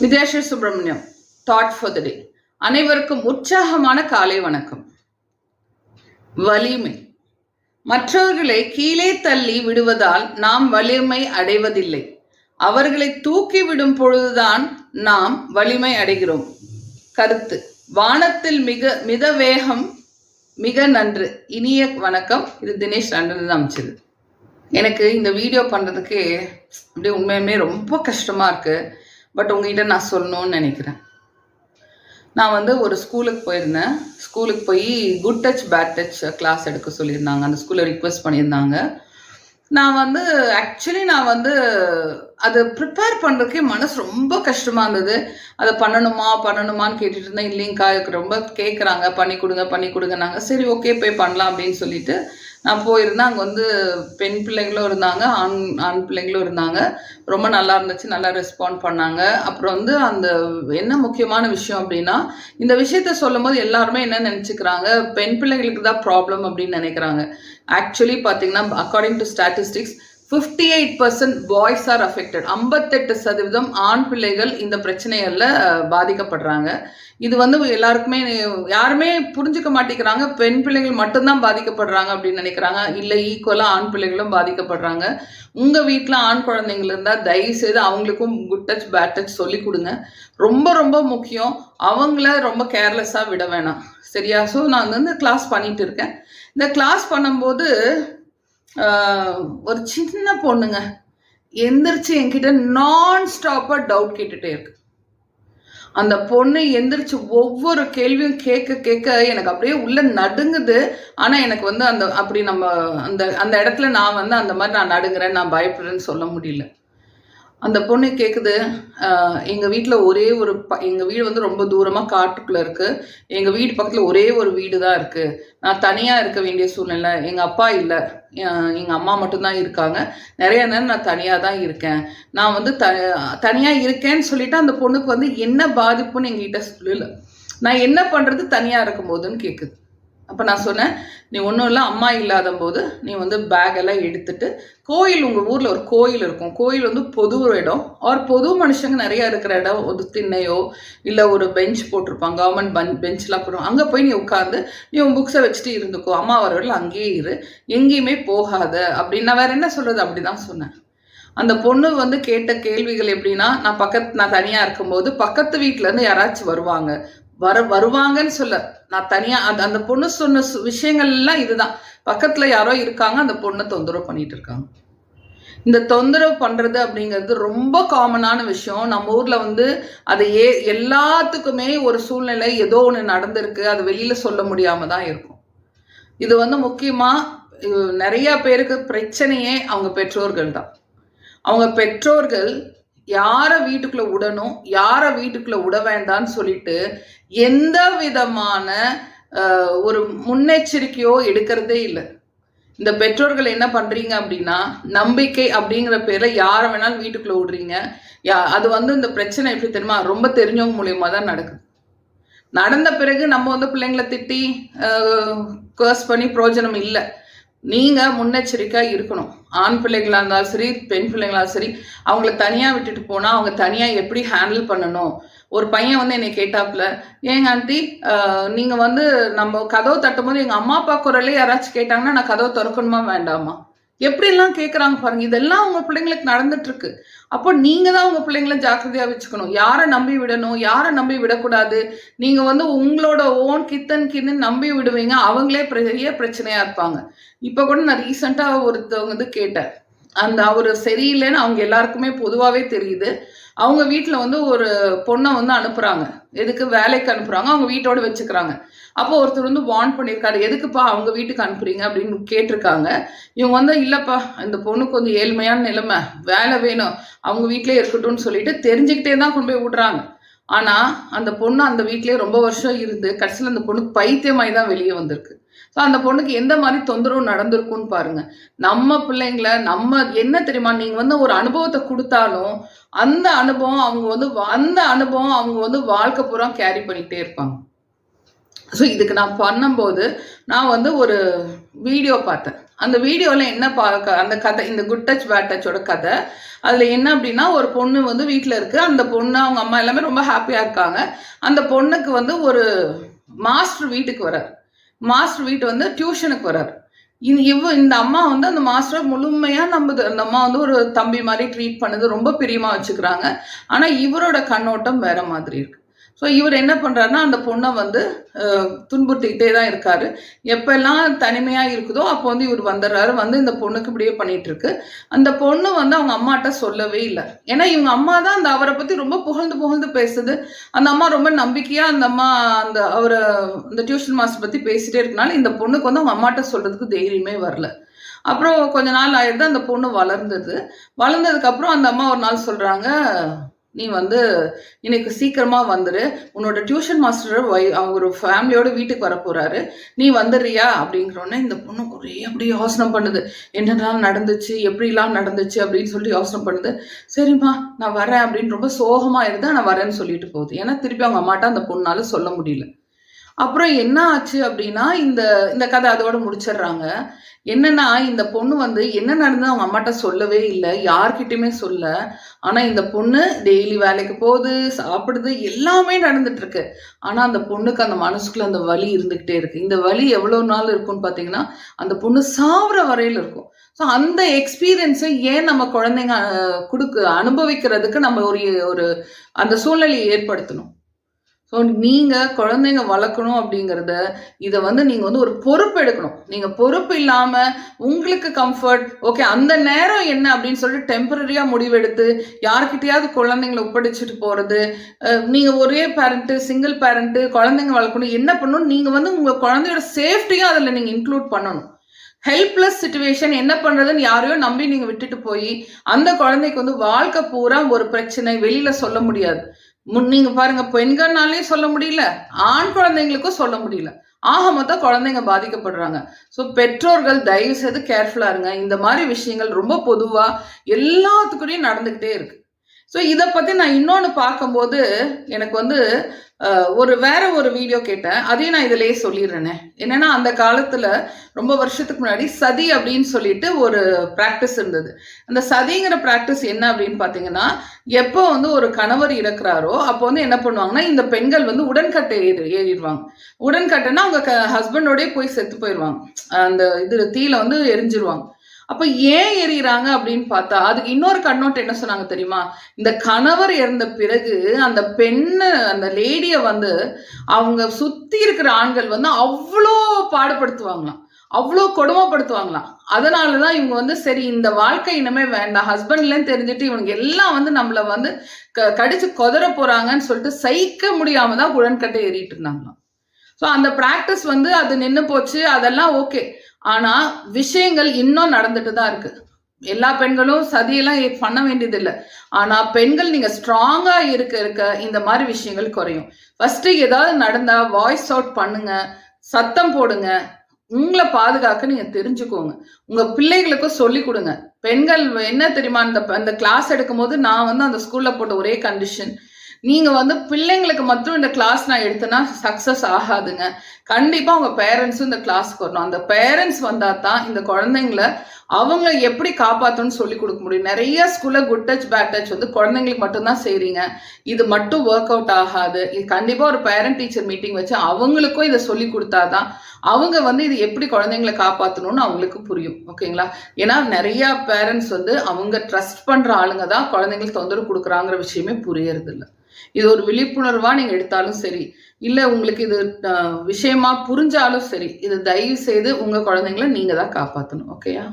Vidyasri Subramaniam thought for the day. அனைவருக்கும் உற்சாகமான காலை வணக்கம். வலிமை. மற்றவர்களை கீழே தள்ளி விடுவதால் நாம் வலிமை அடைவதில்லை. அவர்களை தூக்கி விடும் பொழுதுதான் நாம் வலிமை அடைகிறோம். கருத்து: வானத்தில் மித வேகம் மிக நன்று. இனிய வணக்கம். இது தினேஷ் லண்டன் அமைச்சது. எனக்கு இந்த வீடியோ பண்ணுறதுக்கு அப்படியே உண்மையுமே ரொம்ப கஷ்டமாக இருக்குது. பட் உங்ககிட்ட நான் சொல்லணும்னு நினைக்கிறேன். நான் ஒரு ஸ்கூலுக்கு போயிருந்தேன். ஸ்கூலுக்கு போய் good touch bad touch class எடுக்க சொல்லியிருந்தாங்க. அந்த ஸ்கூலில் ரிக்வெஸ்ட் பண்ணியிருந்தாங்க. நான் ஆக்சுவலி அதை ப்ரிப்பேர் பண்ணுறதுக்கே மனசு ரொம்ப கஷ்டமாக இருந்தது. அதை பண்ணணுமான்னு கேட்டுட்டு இருந்தேன். இல்லைங்கக்கா, ரொம்ப கேட்குறாங்க, பண்ணி கொடுங்கன்னாங்க. சரி, ஓகே, போய் பண்ணலாம் அப்படின்னு சொல்லிட்டு நான் போயிருந்தேன். அங்கே பெண் பிள்ளைங்களும் இருந்தாங்க, ஆண் பிள்ளைங்களும் இருந்தாங்க. ரொம்ப நல்லா இருந்துச்சு, நல்லா ரெஸ்பாண்ட் பண்ணாங்க. அப்புறம் அந்த என்ன முக்கியமான விஷயம் அப்படின்னா, இந்த விஷயத்த சொல்லும் போது எல்லாருமே என்ன நினச்சிக்கிறாங்க, பெண் பிள்ளைங்களுக்கு தான் ப்ராப்ளம் அப்படின்னு நினைக்கிறாங்க. ஆக்சுவலி பார்த்தீங்கன்னா, according to statistics 58% boys R affected. 58% ஆண் பிள்ளைகள் இந்த பிரச்சனைகள்ல பாதிக்கப்படுறாங்க. இது எல்லாருக்குமே யாருமே புரிஞ்சுக்க மாட்டேங்கிறாங்க. பெண் பிள்ளைகள் மட்டும்தான் பாதிக்கப்படுறாங்க அப்படின்னு நினைக்கிறாங்க. இல்லை, ஈக்குவலா ஆண் பிள்ளைகளும் பாதிக்கப்படுறாங்க. உங்க வீட்டில் ஆண் குழந்தைங்கள் இருந்தால் தயவு செய்து அவங்களுக்கும் குட் டச் பேட் டச் சொல்லி கொடுங்க. ரொம்ப ரொம்ப முக்கியம். அவங்கள ரொம்ப கேர்லெஸ்ஸாக விட வேணாம், சரியா? ஸோ நான் கிளாஸ் பண்ணிட்டு இருக்கேன். இந்த கிளாஸ் பண்ணும்போது ஒரு சின்ன பொண்ணுங்க எந்திரிச்சு என்கிட்ட நான் ஸ்டாப்பா டவுட் கேட்டுட்டே இருக்கு. அந்த பொண்ணு எந்திரிச்சு ஒவ்வொரு கேள்வியும் கேட்க எனக்கு அப்படியே உள்ள நடுங்குது. ஆனா எனக்கு அப்படி நம்ம அந்த இடத்துல நான் அந்த மாதிரி நான் நடுங்குறேன், நான் பயப்படுறேன்னு சொல்ல முடியல. அந்த பொண்ணு கேட்குது, எங்கள் வீட்டில் எங்கள் வீடு ரொம்ப தூரமாக காட்டுக்குள்ளே இருக்குது. எங்கள் வீடு பக்கத்தில் ஒரே ஒரு வீடு தான் இருக்குது. நான் தனியாக இருக்க வேண்டிய சூழ்நிலை. எங்கள் அப்பா இல்லை, எங்கள் அம்மா மட்டும்தான் இருக்காங்க. நிறைய நேரம் நான் தனியாக தான் இருக்கேன். நான் தனியாக இருக்கேன்னு சொல்லிட்டு அந்த பொண்ணுக்கு என்ன பாதிப்புன்னு எங்ககிட்ட சொல்லல. நான் என்ன பண்ணுறது தனியாக இருக்கும் போதுன்னு கேட்குது. அப்போ நான் சொன்னேன், நீ ஒன்றும் இல்லை, அம்மா இல்லாத போது நீ பேக் எல்லாம் எடுத்துட்டு கோயில், உங்கள் ஊரில் ஒரு கோயில் இருக்கும். கோயில் பொது இடம், பொது மனுஷங்க நிறையா இருக்கிற இடம், ஒரு திண்ணையோ இல்லை ஒரு பெஞ்ச் போட்டிருப்பாங்க, கவர்மெண்ட் பெஞ்செலாம் போடுவோம். அங்கே போய் நீ உட்காந்து நீ உன் புக்ஸை வச்சுட்டு இருந்துக்கோ, அம்மா வரவர்கள் அங்கேயே இரு, எங்கேயுமே போகாத அப்படின்னு. நான் வேற என்ன சொல்கிறது, அப்படி தான் சொன்னேன். அந்த பொண்ணு கேட்ட கேள்விகள் எப்படின்னா, நான் தனியாக இருக்கும்போது பக்கத்து வீட்டிலேருந்து யாராச்சும் வருவாங்கன்னு சொல்ல, நான் தனியா அந்த பொண்ணு சொன்ன விஷயங்கள் எல்லாம் இதுதான். பக்கத்துல யாரோ இருக்காங்க, அந்த பொண்ணை தொந்தரவு பண்ணிட்டு இருக்காங்க. இந்த தொந்தரவு பண்றது அப்படிங்கிறது ரொம்ப காமனான விஷயம். நம்ம ஊர்ல அது எல்லாத்துக்குமே ஒரு சூழ்நிலை ஏதோ ஒன்று நடந்திருக்கு, அது வெளியில சொல்ல முடியாம தான் இருக்கும். இது முக்கியமா நிறைய பேருக்கு பிரச்சனையே அவங்க பெற்றோர்கள் தான். அவங்க பெற்றோர்கள் யாரை வீட்டுக்குள்ள விடணும், யாரை வீட்டுக்குள்ள விட வேண்டாம்னு சொல்லிட்டு எந்த விதமான ஒரு முன்னெச்சரிக்கையோ எடுக்கிறதே இல்லை. இந்த பெற்றோர்கள் என்ன பண்றீங்க அப்படின்னா, நம்பிக்கை அப்படிங்கிற பேர்ல யாரை வேணாலும் வீட்டுக்குள்ள விடுறீங்க. அது இந்த பிரச்சனை எப்படி தெரியுமா, ரொம்ப தெரிஞ்சவங்க மூலியமா தான் நடக்குது. நடந்த பிறகு நம்ம பிள்ளைங்களை திட்டி கர்ஸ் பண்ணி பிரயோஜனம் இல்லை. நீங்க முன்னெச்சரிக்கா இருக்கணும். ஆண் பிள்ளைகளா இருந்தாலும் சரி, பெண் பிள்ளைங்களா சரி, அவங்கள தனியா விட்டுட்டு போனா அவங்க தனியா எப்படி ஹேண்டில் பண்ணணும். ஒரு பையன் என்னை கேட்டாப்புல, ஏங்க ஆண்டி, நீங்க நம்ம கதவு தட்டும் போது எங்க அம்மா அப்பா குரலே யாராச்சும் கேட்டாங்கன்னா நான் கதவை திறக்கணுமா வேண்டாமா? எப்படிலாம் கேட்குறாங்க பாருங்க. இதெல்லாம் உங்க பிள்ளைங்களுக்கு நடந்துட்டு இருக்கு. அப்போ நீங்க தான் உங்க பிள்ளைங்களை ஜாக்கிரதையா வச்சுக்கணும். யாரை நம்பி விடணும், யாரை நம்பி விடக்கூடாது. நீங்க உங்களோட ஓன் கித்தன் நம்பி விடுவீங்க, அவங்களே பெரிய பிரச்சனையா இருப்பாங்க. இப்ப கூட நான் ரீசெண்டா ஒருத்தவங்க கேட்டேன். அவரு சரியில்லைன்னு அவங்க எல்லாருக்குமே பொதுவாகவே தெரியுது. அவங்க வீட்டில் ஒரு பொண்ணை அனுப்புறாங்க. எதுக்கு? வேலைக்கு அனுப்புறாங்க. அவங்க வீட்டோட வச்சுக்கிறாங்க. அப்போ ஒருத்தர் வார்ன் பண்ணியிருக்காரு, எதுக்குப்பா அவங்க வீட்டுக்கு அனுப்புறீங்க அப்படின்னு கேட்டிருக்காங்க. இவங்க இல்லப்பா, இந்த பொண்ணுக்கு ஏழ்மையான நிலைமை, வேலை வேணும், அவங்க வீட்டிலே இருக்கட்டும்னு சொல்லிட்டு தெரிஞ்சுக்கிட்டே தான் கொண்டு போய் விடுறாங்க. ஆனா அந்த பொண்ணு அந்த வீட்லயே ரொம்ப வருஷம் இருந்து கடைசியில் அந்த பொண்ணுக்கு பைத்தியமாய் தான் வெளியே வந்திருக்கு. ஸோ அந்த பொண்ணுக்கு எந்த மாதிரி தொந்தரவு நடந்திருக்குன்னு பாருங்க. நம்ம பிள்ளைங்களை நம்ம என்ன தெரியுமா, நீங்க ஒரு அனுபவத்தை கொடுத்தாலும் அந்த அனுபவம் அவங்க வாழ்க்கை பூரா கேரி பண்ணிக்கிட்டே இருப்பாங்க. ஸோ இதுக்கு நான் பண்ணும்போது நான் ஒரு வீடியோ பார்த்தேன். அந்த வீடியோவில் என்ன அந்த கதை, இந்த குட் டச் பேட் டச்சோட கதை. அதில் என்ன அப்படின்னா, ஒரு பொண்ணு வந்து வீட்டில் இருக்குது. அந்த பொண்ணு அவங்க அம்மா எல்லாமே ரொம்ப ஹாப்பியாக இருக்காங்க. அந்த பொண்ணுக்கு வந்து ஒரு மாஸ்டர் வீட்டுக்கு வரார். மாஸ்டர் வீட்டு வந்து டியூஷனுக்கு வரார். இந்த அம்மா வந்து அந்த மாஸ்டரை முழுமையாக நம்புது. அந்த அம்மா வந்து ஒரு தம்பி மாதிரி ட்ரீட் பண்ணுது, ரொம்ப பிரியமாக வச்சுக்கிறாங்க. ஆனால் இவரோட கண்ணோட்டம் வேற மாதிரி இருக்கு. ஸோ இவர் என்ன பண்ணுறாருன்னா, அந்த பொண்ணை வந்து துன்புறுத்திக்கிட்டே தான் இருக்காரு. எப்பெல்லாம் தனிமையாக இருக்குதோ அப்போ வந்து இவர் வந்துடுறாரு. வந்து இந்த பொண்ணுக்கு இப்படியே பண்ணிட்டு இருக்கு. அந்த பொண்ணு வந்து அவங்க அம்மாட்ட சொல்லவே இல்லை. ஏன்னா இவங்க அம்மா தான் அந்த அவரை பற்றி ரொம்ப புகழ்ந்து புகழ்ந்து பேசுது. அந்த அம்மா ரொம்ப நம்பிக்கையாக அந்த அம்மா அவரை இந்த டியூஷன் மாஸ்டர் பற்றி பேசிட்டே இருக்கனால இந்த பொண்ணுக்கு வந்து அவங்க அம்மாட்ட சொல்கிறதுக்கு தைரியமே வரல. அப்புறம் கொஞ்ச நாள் ஆயிடுது. அந்த பொண்ணு வளர்ந்ததுக்கப்புறம் அந்த அம்மா ஒரு நாள் சொல்கிறாங்க, நீ வந்து இன்னைக்கு சீக்கிரமா வந்துரு, உன்னோட டியூஷன் மாஸ்டர் ஒரு ஃபேமிலியோட வீட்டுக்கு வர போறாரு, நீ வந்துடுறியா அப்படிங்கிறோன்னே இந்த பொண்ணு ஒரே அப்படி யோசனை பண்ணுது. என்னெல்லாம் நடந்துச்சு, எப்படிலாம் நடந்துச்சு அப்படின்னு சொல்லிட்டு யோசனை பண்ணுது. சரிம்மா நான் வரேன் அப்படின்னு ரொம்ப சோகமா இருந்தா நான் வரேன்னு சொல்லிட்டு போகுது. ஏன்னா திருப்பி அவங்க அம்மாட்ட அந்த பொண்ணால சொல்ல முடியல. அப்புறம் என்ன ஆச்சு அப்படின்னா, இந்த கதை அதோட முடிச்சிடுறாங்க. என்னன்னா, இந்த பொண்ணு வந்து என்ன நடந்தது அவங்க அம்மாட்ட சொல்லவே இல்லை, யார்கிட்டயுமே சொல்ல. ஆனா இந்த பொண்ணு டெய்லி வேலைக்கு போகுது, சாப்பிடுது, எல்லாமே நடந்துட்டு இருக்கு. ஆனா அந்த பொண்ணுக்கு அந்த மனசுக்குள்ள அந்த வலி இருந்துகிட்டே இருக்கு. இந்த வலி எவ்வளவு நாள் இருக்கும்னு பாத்தீங்கன்னா, அந்த பொண்ணு சாவுற வரையில இருக்கும். ஸோ அந்த எக்ஸ்பீரியன்ஸை ஏன் நம்ம குழந்தைங்க அனுபவிக்கிறதுக்கு நம்ம ஒரு அந்த சூழ்நிலையை ஏற்படுத்தணும். ஸோ நீங்கள் குழந்தைங்க வளர்க்கணும் அப்படிங்கிறத இதை வந்து நீங்கள் வந்து ஒரு பொறுப்பு எடுக்கணும். நீங்கள் பொறுப்பு இல்லாமல் உங்களுக்கு கம்ஃபர்ட் ஓகே அந்த நேரம் என்ன அப்படின்னு சொல்லிட்டு டெம்பரரியாக முடிவெடுத்து யார்கிட்டையாவது குழந்தைங்களை ஒப்படைச்சிட்டு போகிறது. நீங்கள் ஒரே பேரண்ட்டு, சிங்கிள் பேரண்ட்டு, குழந்தைங்க வளர்க்கணும், என்ன பண்ணணும், நீங்கள் வந்து உங்கள் குழந்தையோட சேஃப்டியும் அதில் நீங்கள் இன்க்ளூட் பண்ணணும். ஹெல்ப்லெஸ் சிச்சுவேஷன் என்ன பண்ணுறதுன்னு யாரையோ நம்பி நீங்கள் விட்டுட்டு போய் அந்த குழந்தைக்கு வந்து வாழ்க்கை பூரா ஒரு பிரச்சனை வெளியில் சொல்ல முடியாது. நீங்க பாருங்க, பெண்கள்னாலையும் சொல்ல முடியல, ஆண் குழந்தைங்களுக்கும் சொல்ல முடியல. ஆக மொத்தம் குழந்தைங்க பாதிக்கப்படுறாங்க. ஸோ பெற்றோர்கள் தயவு செய்து கேர்ஃபுல்லா இருங்க. இந்த மாதிரி விஷயங்கள் ரொம்ப பொதுவா எல்லாத்துக்கூடயும் நடந்துகிட்டே இருக்கு. ஸோ இதை பத்தி நான் இன்னொன்று பார்க்கும்போது எனக்கு வந்து வேற ஒரு வீடியோ கேட்டேன். அதையும் நான் இதிலேயே சொல்லிடுறேனே. என்னன்னா, அந்த காலத்துல ரொம்ப வருஷத்துக்கு முன்னாடி சதி அப்படின்னு சொல்லிட்டு ஒரு பிராக்டிஸ் இருந்தது. அந்த சதிங்கிற பிராக்டிஸ் என்ன அப்படின்னு பாத்தீங்கன்னா, எப்போ வந்து ஒரு கணவர் இறக்குறாரோ அப்போ வந்து என்ன பண்ணுவாங்கன்னா, இந்த பெண்கள் வந்து உடன்கட்டை ஏறிடுவாங்க. உடன்கட்டைன்னா அவங்க ஹஸ்பண்டோடய போய் செத்து போயிடுவாங்க. அந்த தீயில வந்து எரிஞ்சிருவாங்க. அப்ப ஏன் எறிகிறாங்க அப்படின்னு பார்த்தா, அதுக்கு இன்னொரு கண்ணோட்டம் என்ன சொன்னாங்க தெரியுமா? இந்த கணவர் இறந்த பிறகு அந்த பெண்ணு, அந்த லேடிய வந்து அவங்க சுத்தி இருக்கிற ஆண்கள் வந்து அவ்வளோ பாடுபடுத்துவாங்களாம், அவ்வளோ கொடுமைப்படுத்துவாங்களாம். அதனாலதான் இவங்க வந்து சரி இந்த வாழ்க்கை இனிமே வேண்டாம், ஹஸ்பண்ட்லன்னு தெரிஞ்சுட்டு இவங்க எல்லாம் வந்து நம்மள வந்து கடிச்சு கொதற போறாங்கன்னு சொல்லிட்டு சகிக்க முடியாம தான் உடன்கட்டை ஏறிட்டு இருந்தாங்களாம். ஸோ அந்த பிராக்டிஸ் வந்து அது நின்று போச்சு, அதெல்லாம் ஓகே. ஆனா விஷயங்கள் இன்னும் நடந்துட்டு தான் இருக்கு. எல்லா பெண்களும் சதியெல்லாம் பண்ண வேண்டியது இல்லை. ஆனா பெண்கள் நீங்க ஸ்ட்ராங்கா இருக்க இந்த மாதிரி விஷயங்கள் குறையும். ஃபர்ஸ்ட் ஏதாவது நடந்தா வாய்ஸ் அவுட் பண்ணுங்க, சத்தம் போடுங்க, உங்களை பாதுகாக்க நீங்க தெரிஞ்சுக்கோங்க. உங்க பிள்ளைகளுக்கும் சொல்லி கொடுங்க. பெண்கள் என்ன தெரியுமா, அந்த கிளாஸ் எடுக்கும் போது நான் வந்து அந்த ஸ்கூல்ல போட்ட ஒரே கண்டிஷன், நீங்க வந்து பிள்ளைங்களுக்கு மட்டும் இந்த கிளாஸ் நான் எடுத்தேன்னா சக்சஸ் ஆகாதுங்க. கண்டிப்பா உங்க பேரண்ட்ஸும் இந்த கிளாஸ்க்கு வரணும். அந்த பேரண்ட்ஸ் வந்தா தான் இந்த குழந்தைங்களை அவங்க எப்படி காப்பாற்றணும்னு சொல்லி கொடுக்க முடியும். நிறைய ஸ்கூல்ல குட் டச் பேட் டச் வந்து குழந்தைங்களுக்கு மட்டும்தான் செய்றீங்க. இது மட்டும் ஒர்க் அவுட் ஆகாது. இது கண்டிப்பா ஒரு பேரண்ட் டீச்சர் மீட்டிங் வச்சு அவங்களுக்கும் இதை சொல்லி கொடுத்தாதான் அவங்க வந்து இது எப்படி குழந்தைங்களை காப்பாற்றணும்னு அவங்களுக்கு புரியும். ஓகேங்களா? ஏன்னா நிறைய பேரண்ட்ஸ் வந்து அவங்க ட்ரஸ்ட் பண்ற ஆளுங்க தான் குழந்தைங்களுக்கு தொந்தரவு கொடுக்குறாங்கிற விஷயமே புரியறது இல்லை. இது ஒரு விழிப்புணர்வா நீங்க எடுத்தாலும் சரி, இல்ல உங்களுக்கு இது விஷயமா புரிஞ்சாலும் சரி, இது தயவு செய்து உங்க குழந்தைங்களை நீங்க தான் காப்பாற்றணும். ஓகேயா?